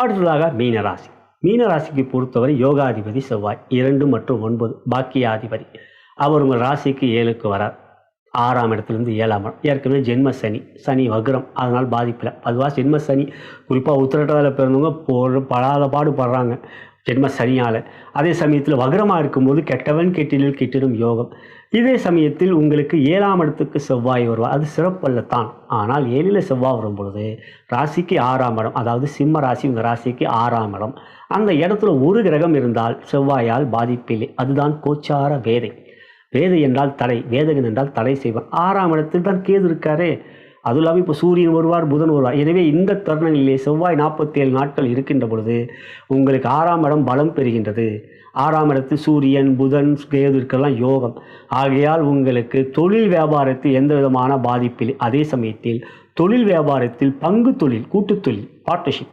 அடுத்ததாக மீனராசி. மீனராசிக்கு பொறுத்தவரை யோகாதிபதி செவ்வாய் 2 மற்றும் 9 பாக்கியாதிபதி. அவர் உங்கள் ராசிக்கு 7க்கு வரார். 6ஆம் இடத்துலேருந்து 7ஆம் இடம். ஏற்கனவே ஜென்ம சனி, சனி வக்ரம், அதனால் பாதிப்பில்லை. அதுவாக ஜென்ம சனி, குறிப்பாக உத்திரட்டாதியில் பிறந்தவங்க படாத பாடுபடுறாங்க ஜென்ம சனியால். அதே சமயத்தில் வக்ரமாக இருக்கும்போது கெட்டவன் கெட்டிலில் கெட்டிடும் யோகம். இதே சமயத்தில் உங்களுக்கு 7ஆம் இடத்துக்கு செவ்வாய் வருவார். அது சிறப்பல்லத்தான். ஆனால் 7ல் செவ்வாய் வரும்பொழுது ராசிக்கு 6ஆம் இடம், அதாவது சிம்ம ராசி உங்கள் ராசிக்கு 6ஆம் இடம். அந்த இடத்துல ஒரு கிரகம் இருந்தால் செவ்வாயால் பாதிப்பில்லை. அதுதான் கோச்சார வேதை. வேதை என்றால் தடை, வேதகன் என்றால் தடை செய்வான். 6ஆம் இடத்தில் தான் கேது இருக்காரே. அதுவும் இல்லாமல் இப்போ சூரியன் வருவார், புதன் வருவார். எனவே இந்த தருணங்களிலே செவ்வாய் 47 நாட்கள் இருக்கின்ற பொழுது உங்களுக்கு 6ஆம் இடம் பலம் பெறுகின்றது. 6ஆம் இடத்தில் சூரியன், புதன், கேது இருக்கலாம் யோகம். ஆகையால் உங்களுக்கு தொழில் வியாபாரத்தில் எந்த விதமான பாதிப்பில்லை. அதே சமயத்தில் தொழில் வியாபாரத்தில் பங்கு தொழில், கூட்டுத் தொழில், பார்ட்னர்ஷிப்,